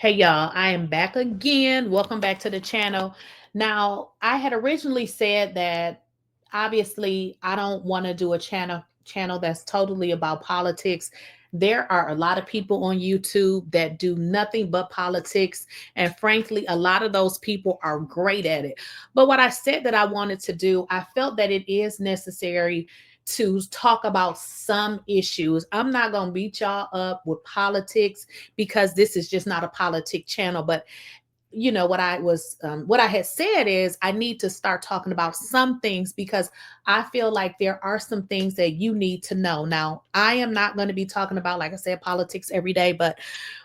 Hey y'all, I am back again. Welcome back to the channel. Now, I had originally said that obviously I don't want to do a channel that's totally about politics. There are a lot of people on YouTube that do nothing but politics, and frankly, a lot of those people are great at it. But what I said that I wanted to do, I felt that it is necessary to talk about some issues. I'm not going to beat y'all up with politics because this is just not a politic channel. But what I had said is I need to start talking about some things because I feel like there are some things that you need to know. Now, I am not going to be talking about, like I said, politics every day, but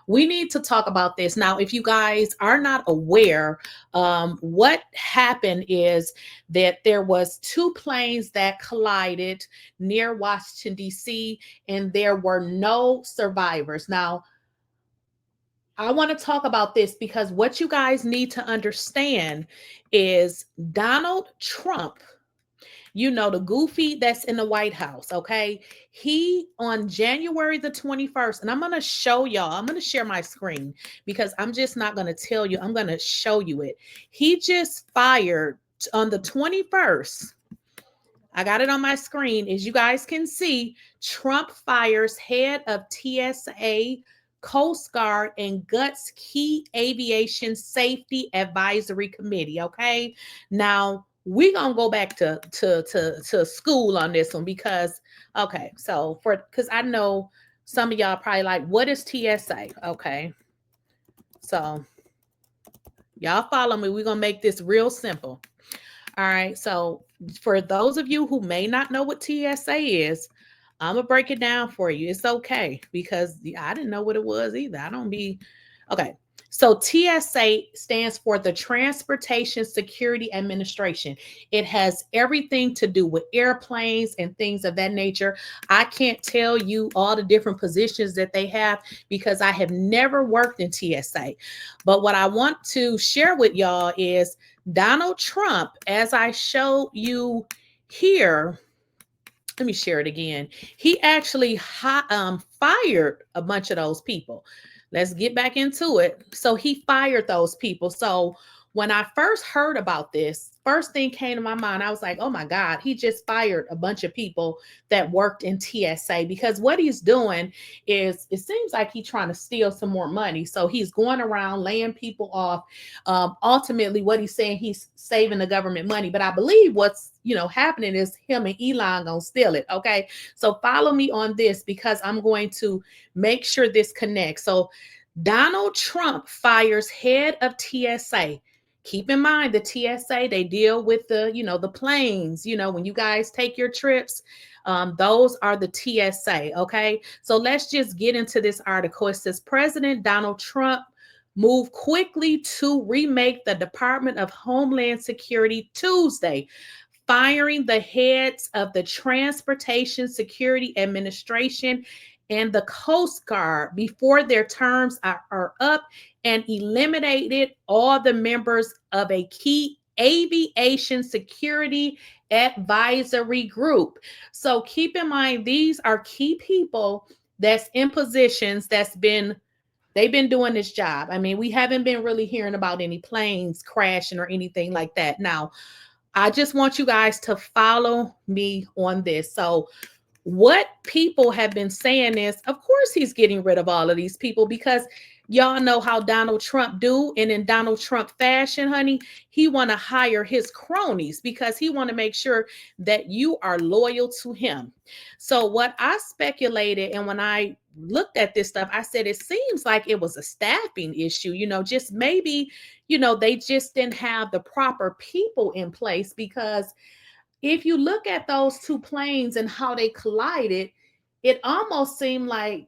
we need to talk about this. Now, if you guys are not aware, what happened is that there was two planes that collided near Washington, D.C., and there were no survivors. Now, I want to talk about this because what you guys need to understand is Donald Trump, the goofy that's in the White House, okay? He on January the 21st, and I'm going to show y'all, I'm going to share my screen because I'm just not going to tell you, I'm going to show you it. He just fired on the 21st. I got it on my screen. As you guys can see, Trump fires head of TSA, Coast Guard, and GUTS Key Aviation Safety Advisory Committee. Okay. Now we're gonna go back to school on this one because because I know some of y'all probably like, what is TSA? Okay. So y'all follow me. We're gonna make this real simple. All right. So, for those of you who may not know what TSA is, I'm going to break it down for you. It's okay because I didn't know what it was either. I don't be okay. So, TSA stands for the Transportation Security Administration. It has everything to do with airplanes and things of that nature. I can't tell you all the different positions that they have because I have never worked in TSA. But what I want to share with y'all is Donald Trump, as I showed you here, let me share it again. He actually fired a bunch of those people. Let's get back into it. So he fired those people. So when I first heard about this, first thing came to my mind, I was like, oh my God, he just fired a bunch of people that worked in TSA because what he's doing is it seems like he's trying to steal some more money. So he's going around laying people off. Ultimately, what he's saying, he's saving the government money. But I believe what's happening is him and Elon gonna steal it. Okay. So follow me on this because I'm going to make sure this connects. So Donald Trump fires head of TSA. Keep in mind the TSA, they deal with the planes, when you guys take your trips, those are the TSA. Okay. So let's just get into this article. It says President Donald Trump moved quickly to remake the Department of Homeland Security Tuesday, firing the heads of the Transportation Security Administration and the Coast Guard before their terms are up and eliminated all the members of a key aviation security advisory group. So keep in mind, these are key people that's in positions they've been doing this job. I mean, we haven't been really hearing about any planes crashing or anything like that. Now, I just want you guys to follow me on this. So, what people have been saying is, of course, he's getting rid of all of these people because y'all know how Donald Trump do, and in Donald Trump fashion, honey, he want to hire his cronies because he want to make sure that you are loyal to him. So, what I speculated, and when I looked at this stuff, I said it seems like it was a staffing issue. Just maybe they just didn't have the proper people in place because if you look at those two planes and how they collided, it almost seemed like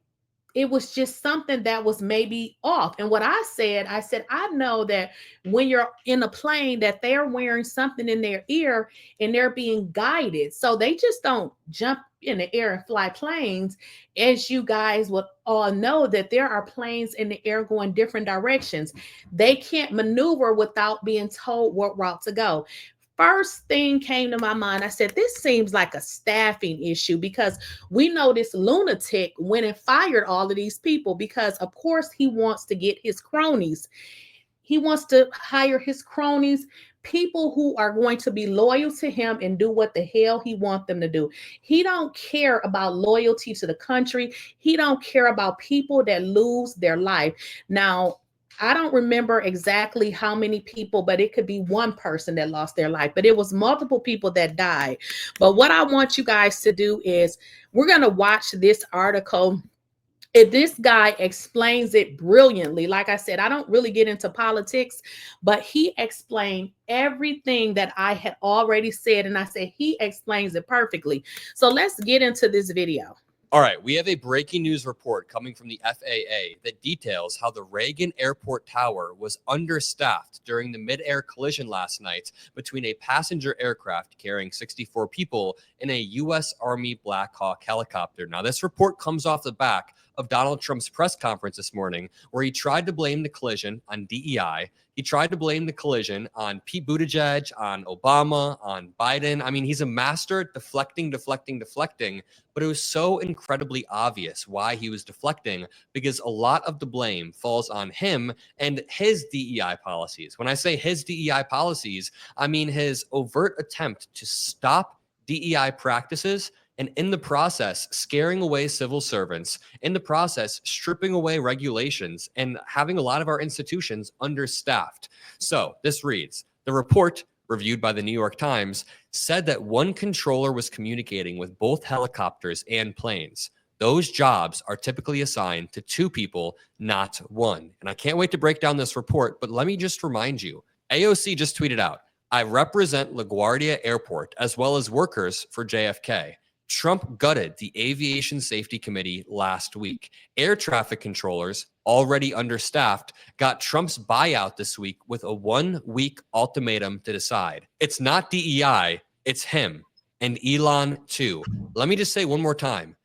it was just something that was maybe off. And what I said, I know that when you're in a plane that they're wearing something in their ear and they're being guided. So they just don't jump in the air and fly planes. As you guys would all know that there are planes in the air going different directions. They can't maneuver without being told what route to go. first thing came to my mind. I said, this seems like a staffing issue, because we know this lunatic went and fired all of these people because, of course, he wants to get his cronies. He wants to hire his cronies, people who are going to be loyal to him and do what the hell he wants them to do. He don't care about loyalty to the country. He don't care about people that lose their life. Now, I don't remember exactly how many people, but it could be one person that lost their life, but it was multiple people that died. But what I want you guys to do is, we're going to watch this article. This guy explains it brilliantly. Like I said, I don't really get into politics, but he explained everything that I had already said. And I said, he explains it perfectly. So let's get into this video. All right, we have a breaking news report coming from the FAA that details how the Reagan Airport Tower was understaffed during the mid-air collision last night between a passenger aircraft carrying 64 people and a U.S. Army Black Hawk helicopter. Now, this report comes off the back of Donald Trump's press conference this morning, where he tried to blame the collision on DEI. He tried to blame the collision on Pete Buttigieg, on Obama, on Biden. I mean, he's a master at deflecting. But it was so incredibly obvious why he was deflecting, because a lot of the blame falls on him and his DEI policies. When I say his DEI policies, I mean his overt attempt to stop DEI practices, and in the process, scaring away civil servants, in the process, stripping away regulations, and having a lot of our institutions understaffed. So this reads, the report, reviewed by the New York Times, said that one controller was communicating with both helicopters and planes. Those jobs are typically assigned to two people, not one. And I can't wait to break down this report, but let me just remind you, AOC just tweeted out, I represent LaGuardia Airport as well as workers for JFK. Trump gutted the Aviation Safety Committee last week. Air traffic controllers, already understaffed, got Trump's buyout this week with a 1-week ultimatum to decide. It's not DEI, it's him. And Elon too. Let me just say one more time.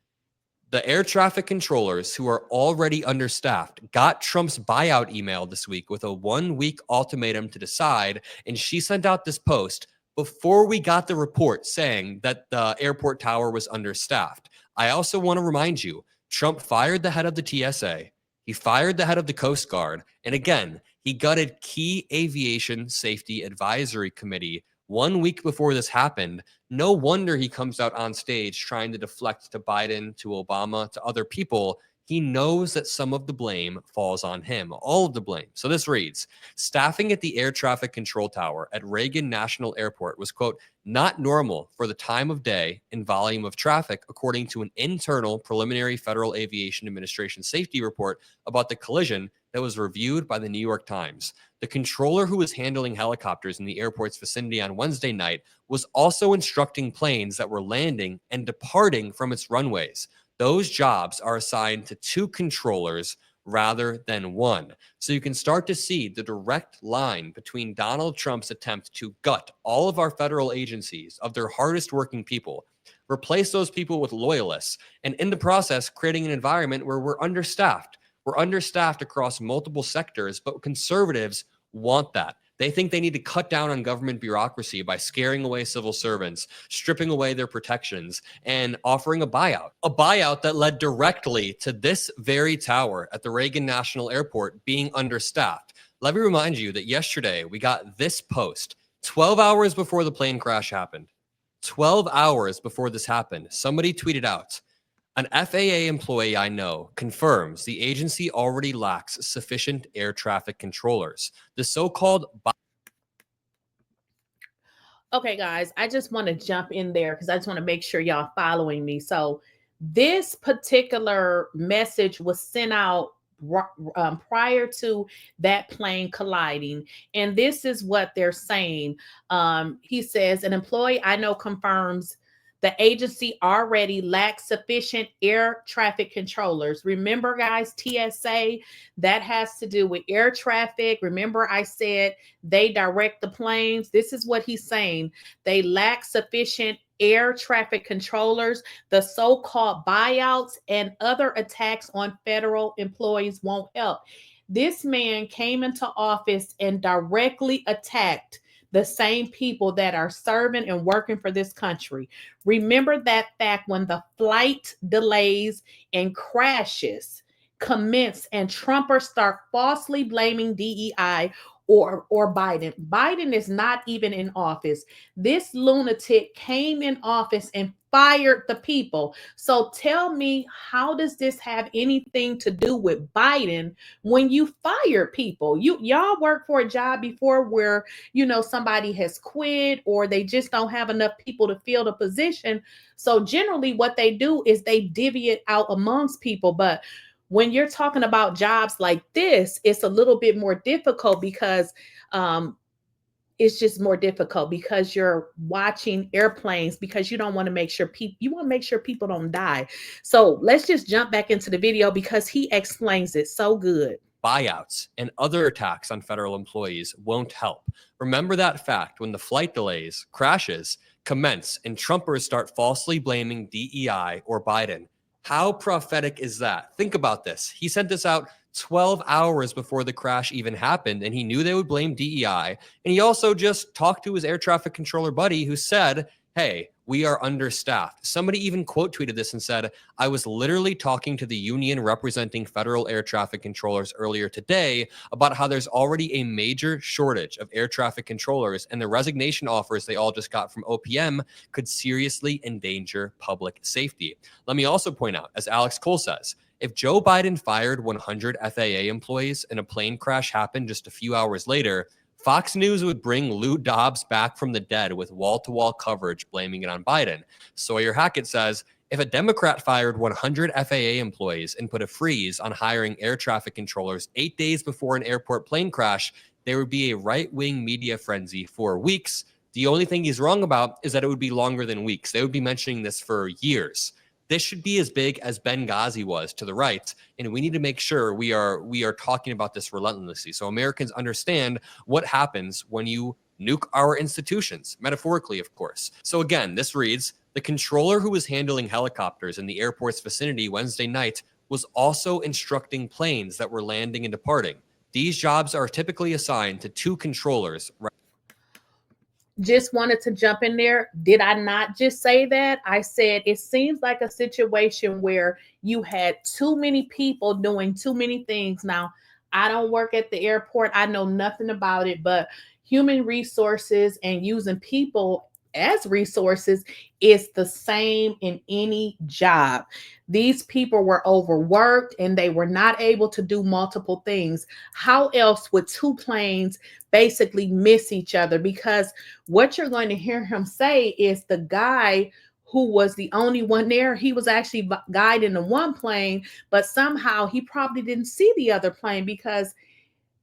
The air traffic controllers, who are already understaffed, got Trump's buyout email this week with a 1-week ultimatum to decide. And she sent out this post before we got the report saying that the airport tower was understaffed. I also want to remind you, Trump fired the head of the TSA. He fired the head of the Coast Guard. And again, he gutted key aviation safety advisory committee 1 week before this happened. No wonder he comes out on stage trying to deflect to Biden, to Obama, to other people. He knows that some of the blame falls on him, all of the blame. So this reads, staffing at the air traffic control tower at Reagan National Airport was, quote, not normal for the time of day and volume of traffic, according to an internal preliminary Federal Aviation Administration safety report about the collision that was reviewed by the New York Times. The controller who was handling helicopters in the airport's vicinity on Wednesday night was also instructing planes that were landing and departing from its runways. Those jobs are assigned to two controllers rather than one. So you can start to see the direct line between Donald Trump's attempt to gut all of our federal agencies of their hardest working people, replace those people with loyalists, and in the process, creating an environment where we're understaffed. We're understaffed across multiple sectors, but conservatives want that. They think they need to cut down on government bureaucracy by scaring away civil servants, stripping away their protections, and offering a buyout that led directly to this very tower at the Reagan National Airport being understaffed. Let me remind you that yesterday we got this post 12 hours before the plane crash happened. 12 hours before this happened, somebody tweeted out, an FAA employee I know confirms the agency already lacks sufficient air traffic controllers. The so-called... Okay, guys, I just want to jump in there because I just want to make sure y'all following me. So this particular message was sent out prior to that plane colliding. And this is what they're saying. He says, an employee I know confirms the agency already lacks sufficient air traffic controllers. Remember, guys, TSA, that has to do with air traffic. Remember, I said they direct the planes. This is what he's saying. They lack sufficient air traffic controllers. The so-called buyouts and other attacks on federal employees won't help. This man came into office and directly attacked the same people that are serving and working for this country. Remember that fact when the flight delays and crashes commence and Trumpers start falsely blaming DEI or Biden. Biden is not even in office. This lunatic came in office and fired the people. So tell me, how does this have anything to do with Biden when you fire people? Y'all work for a job before where, somebody has quit or they just don't have enough people to fill the position. So generally what they do is they divvy it out amongst people. But when you're talking about jobs like this, it's a little bit more difficult because it's just more difficult because you're watching airplanes because you don't want to make sure people don't die. So let's just jump back into the video because he explains it so good. Buyouts and other attacks on federal employees won't help. Remember that fact when the flight delays, crashes, commence and Trumpers start falsely blaming DEI or Biden. How prophetic is that? Think about this. He sent this out 12 hours before the crash even happened, and he knew they would blame DEI. And he also just talked to his air traffic controller buddy who said, hey, we are understaffed. Somebody even quote tweeted this and said, I was literally talking to the union representing federal air traffic controllers earlier today about how there's already a major shortage of air traffic controllers and the resignation offers they all just got from OPM could seriously endanger public safety. Let me also point out, as Alex Cole says, if Joe Biden fired 100 FAA employees and a plane crash happened just a few hours later, Fox News would bring Lou Dobbs back from the dead with wall-to-wall coverage blaming it on Biden. Sawyer Hackett says, if a Democrat fired 100 FAA employees and put a freeze on hiring air traffic controllers 8 days before an airport plane crash, there would be a right-wing media frenzy for weeks. The only thing he's wrong about is that it would be longer than weeks. They would be mentioning this for years. This should be as big as Benghazi was to the right, and we need to make sure we are talking about this relentlessly so Americans understand what happens when you nuke our institutions, metaphorically, of course. So again, this reads, the controller who was handling helicopters in the airport's vicinity Wednesday night was also instructing planes that were landing and departing. These jobs are typically assigned to 2 controllers. Just wanted to jump in there. Did I not just say that? I said it seems like a situation where you had too many people doing too many things. Now, I don't work at the airport. I know nothing about it, but human resources and using people as resources is the same in any job. These people were overworked and they were not able to do multiple things. How else would 2 planes basically miss each other? Because what you're going to hear him say is the guy who was the only one there, he was actually guiding the one plane, but somehow he probably didn't see the other plane because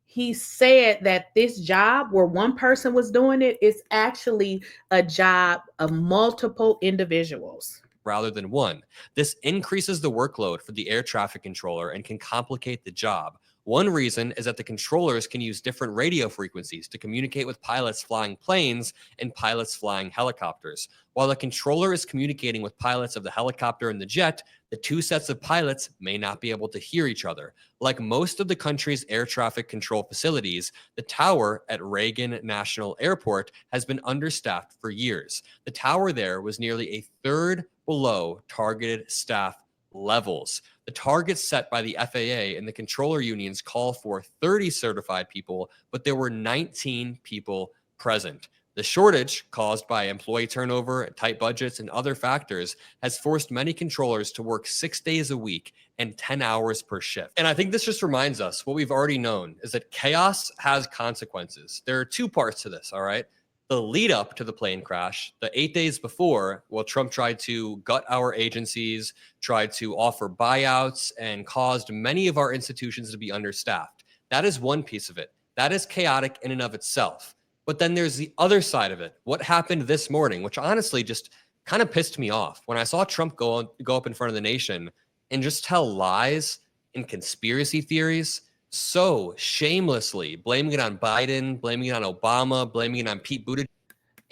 he said that this job where one person was doing it is actually a job of multiple individuals. Rather than one. This increases the workload for the air traffic controller and can complicate the job. One reason is that the controllers can use different radio frequencies to communicate with pilots flying planes and pilots flying helicopters. While the controller is communicating with pilots of the helicopter and the jet, the 2 sets of pilots may not be able to hear each other. Like most of the country's air traffic control facilities, the tower at Reagan National Airport has been understaffed for years. The tower there was nearly a third below targeted staff levels. The targets set by the FAA and the controller unions call for 30 certified people, but there were 19 people present. The shortage caused by employee turnover, tight budgets, and other factors has forced many controllers to work 6 days a week and 10 hours per shift. And I think this just reminds us what we've already known is that chaos has consequences. There are 2 parts to this, all right? The lead up to the plane crash, the 8 days before, well, Trump tried to gut our agencies, tried to offer buyouts, and caused many of our institutions to be understaffed. That is one piece of it. That is chaotic in and of itself. But then there's the other side of it. What happened this morning, which honestly just kind of pissed me off when I saw Trump go up in front of the nation and just tell lies and conspiracy theories so shamelessly, blaming it on Biden, blaming it on Obama, blaming it on Pete Buttigieg.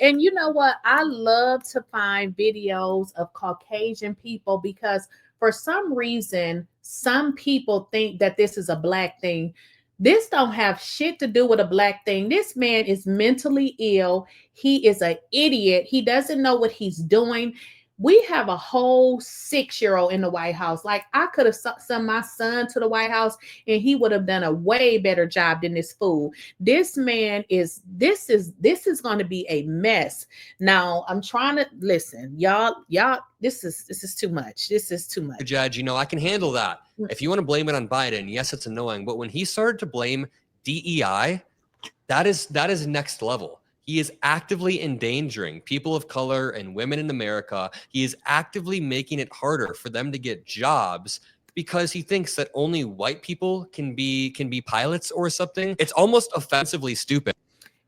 And you know what? I love to find videos of Caucasian people because for some reason, some people think that this is a Black thing. This don't have shit to do with a black thing. This man is mentally ill. He is an idiot. He doesn't know what he's doing. We have a whole 6-year-old in the White House. Like, I could have sent my son to the White House and he would have done a way better job than this fool. This man is this is going to be a mess. Now, I'm trying to listen, y'all. This is too much. This is too much. Judge, you know, I can handle that. If you want to blame it on Biden, yes, it's annoying. But when he started to blame DEI, that is next level. He is actively endangering people of color and women in America. He is actively making it harder for them to get jobs because he thinks that only white people can be pilots or something. It's almost offensively stupid.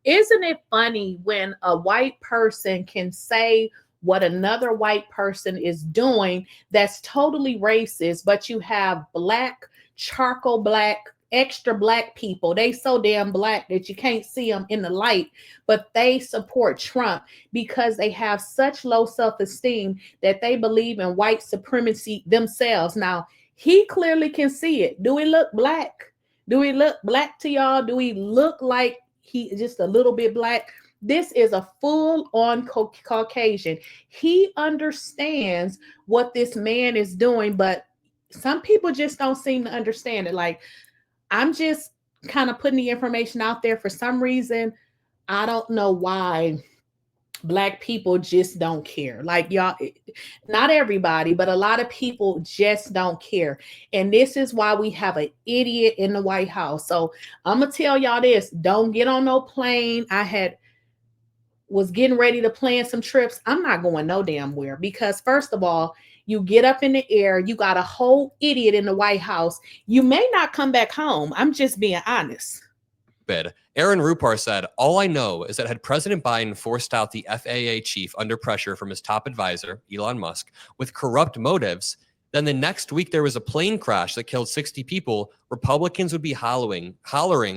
Isn't it funny when a white person can say what another white person is doing that's totally racist, but you have black, charcoal black, extra black people. They so damn black that you can't see them in the light, but they support Trump because they have such low self-esteem that they believe in white supremacy themselves. Now, he clearly can see it. Do he look black? Do he look black to y'all? Do he look like he just a little bit black? This is a full-on Caucasian. He understands what this man is doing, but some people just don't seem to understand it. Like, I'm just kind of putting the information out there. For some reason, I don't know why black people just don't care. Like, y'all, not everybody, but a lot of people just don't care. And this is why we have an idiot in the White House. So I'm going to tell y'all this. Don't get on no plane. Was getting ready to plan some trips. I'm not going no damn where, because first of all, you get up in the air, you got a whole idiot in the White House. You may not come back home. I'm just being honest. Aaron Rupar said, all I know is that had President Biden forced out the FAA chief under pressure from his top advisor, Elon Musk, with corrupt motives, then the next week there was a plane crash that killed 60 people, Republicans would be hollering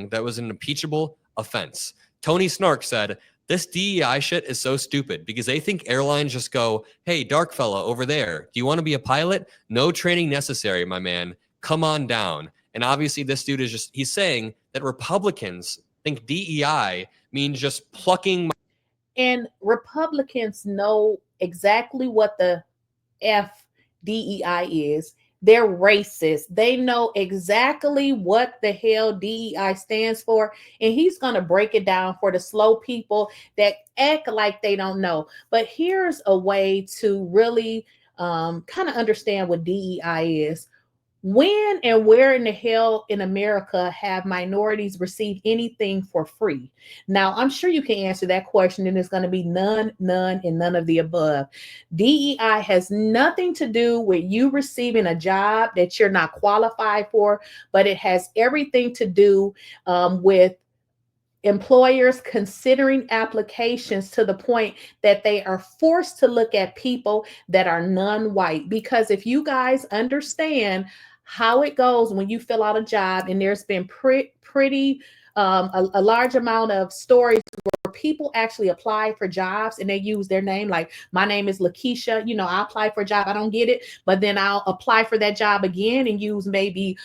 that was an impeachable offense. Tony Snark said, this DEI shit is so stupid because they think airlines just go, hey, dark fella over there, do you want to be a pilot? No training necessary, my man. Come on down. And obviously this dude is he's saying that Republicans think DEI means just plucking. And Republicans know exactly what the F DEI is. They're racist. They know exactly what the hell DEI stands for. And he's going to break it down for the slow people that act like they don't know. But here's a way to really kind of understand what DEI is. When and where in the hell in America have minorities received anything for free? Now, I'm sure you can answer that question, and it's going to be none, and none of the above. DEI has nothing to do with you receiving a job that you're not qualified for, but it has everything to do with employers considering applications to the point that they are forced to look at people that are non-white. Because if you guys understand how it goes when you fill out a job, and there's been pretty a large amount of stories where people actually apply for jobs and they use their name, like, my name is Lakeysha, you know, I apply for a job, I don't get it, but then I'll apply for that job again and use maybe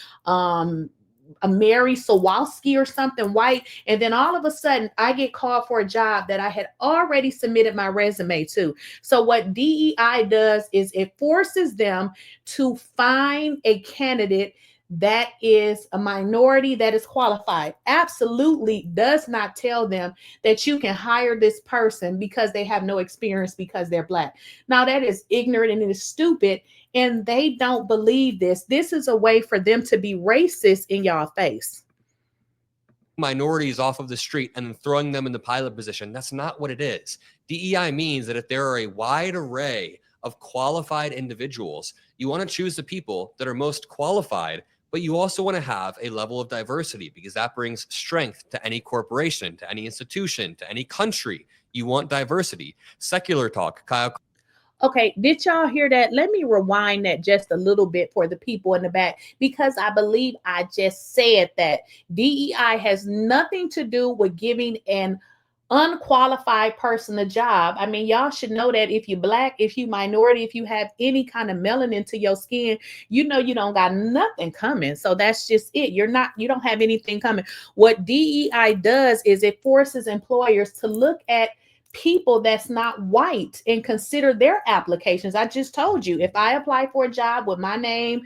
a Mary Sawalski or something white, and then all of a sudden I get called for a job that I had already submitted my resume to. So what DEI does is it forces them to find a candidate that is a minority that is qualified. Absolutely does not tell them that you can hire this person because they have no experience because they're black. Now, that is ignorant and it is stupid, and they don't believe this. This is a way for them to be racist in y'all face. Minorities off of the street and throwing them in the pilot position. That's not what it is. DEI means that if there are a wide array of qualified individuals, you want to choose the people that are most qualified, but you also want to have a level of diversity because that brings strength to any corporation, to any institution, to any country. You want diversity. Secular talk, Kyle. Okay, did y'all hear that? Let me rewind that just a little bit for the people in the back, because I believe I just said that DEI has nothing to do with giving an unqualified person a job. I mean, y'all should know that if you're black, if you minority, if you have any kind of melanin to your skin, you know you don't got nothing coming. So that's just it. You don't have anything coming. What DEI does is it forces employers to look at people that's not white and consider their applications. I just told you, if I apply for a job with my name,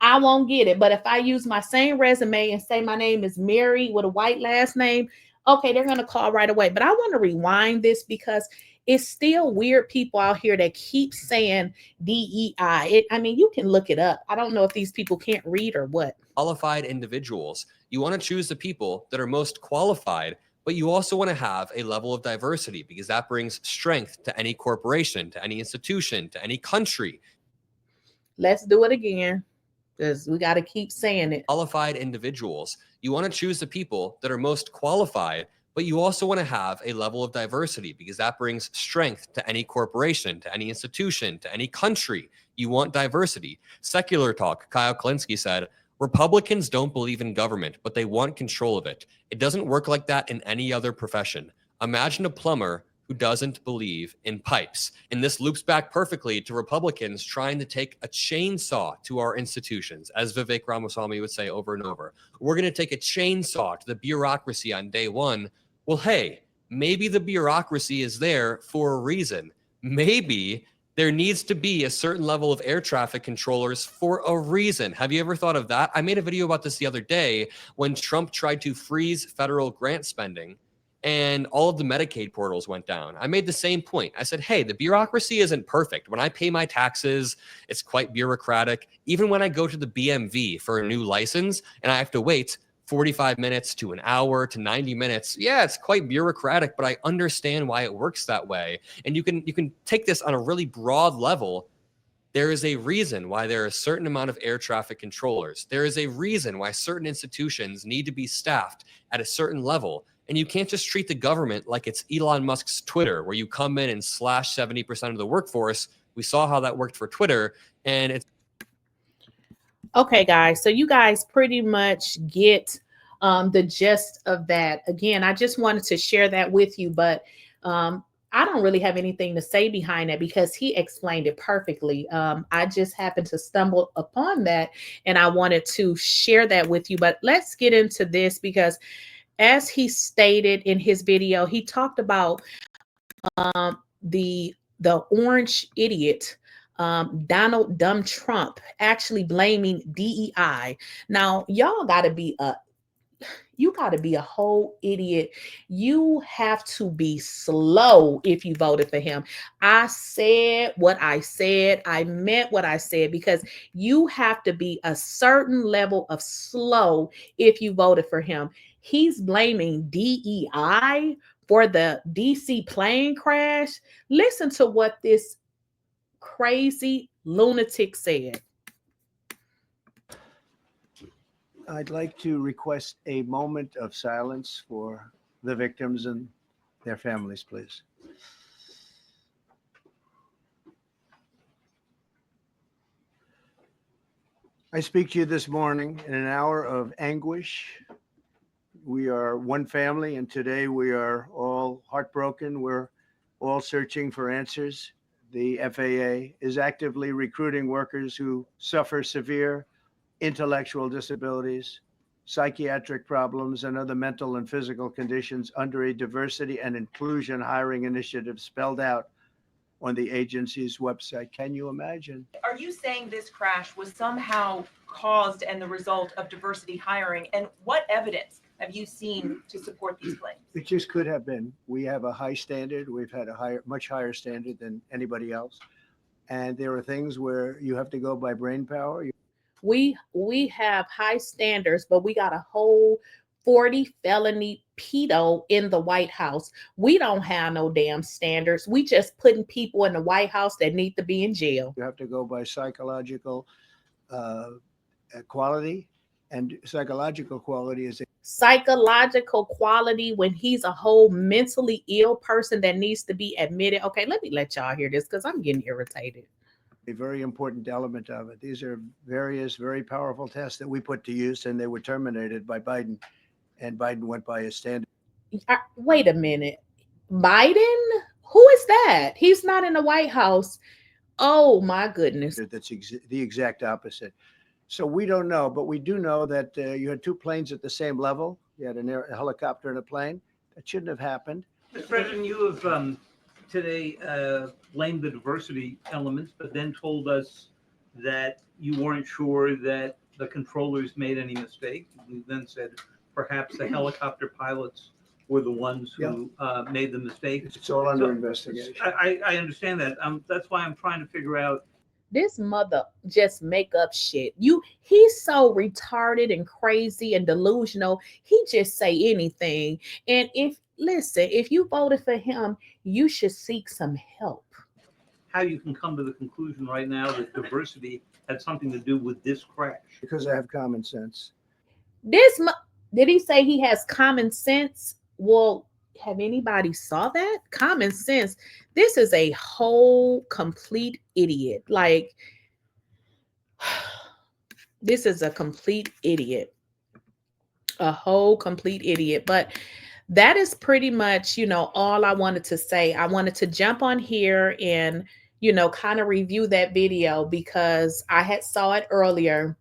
I won't get it. But if I use my same resume and say my name is Mary with a white last name, okay, they're going to call right away. But I want to rewind this because it's still weird people out here that keep saying DEI. I mean, you can look it up. I don't know if these people can't read or what. Qualified individuals. You want to choose the people that are most qualified, but you also want to have a level of diversity because that brings strength to any corporation, to any institution, to any country. Let's do it again, because we got to keep saying it. Qualified individuals. You want to choose the people that are most qualified, but you also want to have a level of diversity because that brings strength to any corporation, to any institution, to any country. You want diversity. Secular Talk, 𝐬𝐜𝐫𝐞𝐿 Klinsky said, Republicans don't believe in government, but they want control of it. It doesn't work like that in any other profession. Imagine a plumber who doesn't believe in pipes. And this loops back perfectly to Republicans trying to take a chainsaw to our institutions, as Vivek Ramaswamy would say over and over. We're going to take a chainsaw to the bureaucracy on day one. Well, hey, maybe the bureaucracy is there for a reason. Maybe there needs to be a certain level of air traffic controllers for a reason. Have you ever thought of that? I made a video about this the other day when Trump tried to freeze federal grant spending and all of the Medicaid portals went down. I made the same point. I said, hey, the bureaucracy isn't perfect. When I pay my taxes, it's quite bureaucratic. Even when I go to the BMV for a new license and I have to wait 45 minutes to an hour to 90 minutes. Yeah, it's quite bureaucratic, but I understand why it works that way. And you can take this on a really broad level. There is a reason why there are a certain amount of air traffic controllers. There is a reason why certain institutions need to be staffed at a certain level. And you can't just treat the government like it's Elon Musk's Twitter, where you come in and slash 70% of the workforce. We saw how that worked for Twitter, and it's okay, guys. So you guys pretty much get the gist of that. Again, I just wanted to share that with you, but I don't really have anything to say behind that because he explained it perfectly. I just happened to stumble upon that and I wanted to share that with you. But let's get into this because as he stated in his video, he talked about the orange idiot Donald Dumb Trump actually blaming DEI. Now, y'all got to be a whole idiot. You have to be slow if you voted for him. I said what I said. I meant what I said because you have to be a certain level of slow if you voted for him. He's blaming DEI for the DC plane crash. Listen to what this crazy lunatic said. I'd like to request a moment of silence for the victims and their families, please. I speak to you this morning in an hour of anguish. We are one family, and today we are all heartbroken. We're all searching for answers. The FAA is actively recruiting workers who suffer severe intellectual disabilities, psychiatric problems, and other mental and physical conditions under a diversity and inclusion hiring initiative spelled out on the agency's website. Can you imagine? Are you saying this crash was somehow caused and the result of diversity hiring? And what evidence have you seen to support these claims? It just could have been. We have a high standard. We've had a much higher standard than anybody else. And there are things where you have to go by brain power. We have high standards, but we got a whole 40 felony pedo in the White House. We don't have no damn standards. We just putting people in the White House that need to be in jail. You have to go by psychological quality, and psychological quality is psychological quality when he's a whole mentally ill person that needs to be admitted. Okay, let me let y'all hear this because I'm getting irritated. A very important element of it. These are various very powerful tests that we put to use, and they were terminated by Biden, and Biden went by his standard. Wait a minute. Biden? Who is that? He's not in the White House. Oh my goodness. That's the exact opposite. So we don't know, but we do know that you had two planes at the same level. You had a helicopter and a plane. That shouldn't have happened. Mr. President, you have today blamed the diversity elements, but then told us that you weren't sure that the controllers made any mistake. You then said perhaps the helicopter pilots were the ones who made the mistake. It's all under investigation. I understand that. That's why I'm trying to figure out. This mother just make up shit. He's so retarded and crazy and delusional. He just say anything. And if you voted for him, you should seek some help. How you can come to the conclusion right now that diversity had something to do with this crash? Because I have common sense. Did he say he has common sense? Well, have anybody saw that? Common sense. This is a whole complete idiot. Like, this is a complete idiot. A whole complete idiot. But that is pretty much, all I wanted to say. I wanted to jump on here and, kind of review that video because I had saw it earlier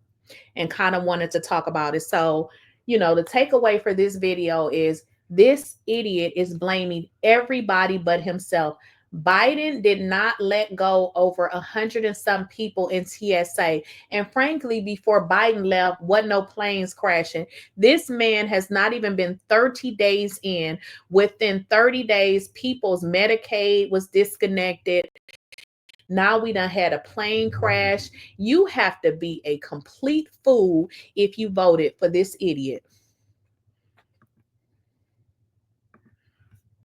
and kind of wanted to talk about it. So, the takeaway for this video is this idiot is blaming everybody but himself. Biden did not let go over 100 and some people in TSA. And frankly, before Biden left, wasn't no planes crashing. This man has not even been 30 days in. Within 30 days, people's Medicaid was disconnected. Now we done had a plane crash. You have to be a complete fool if you voted for this idiot.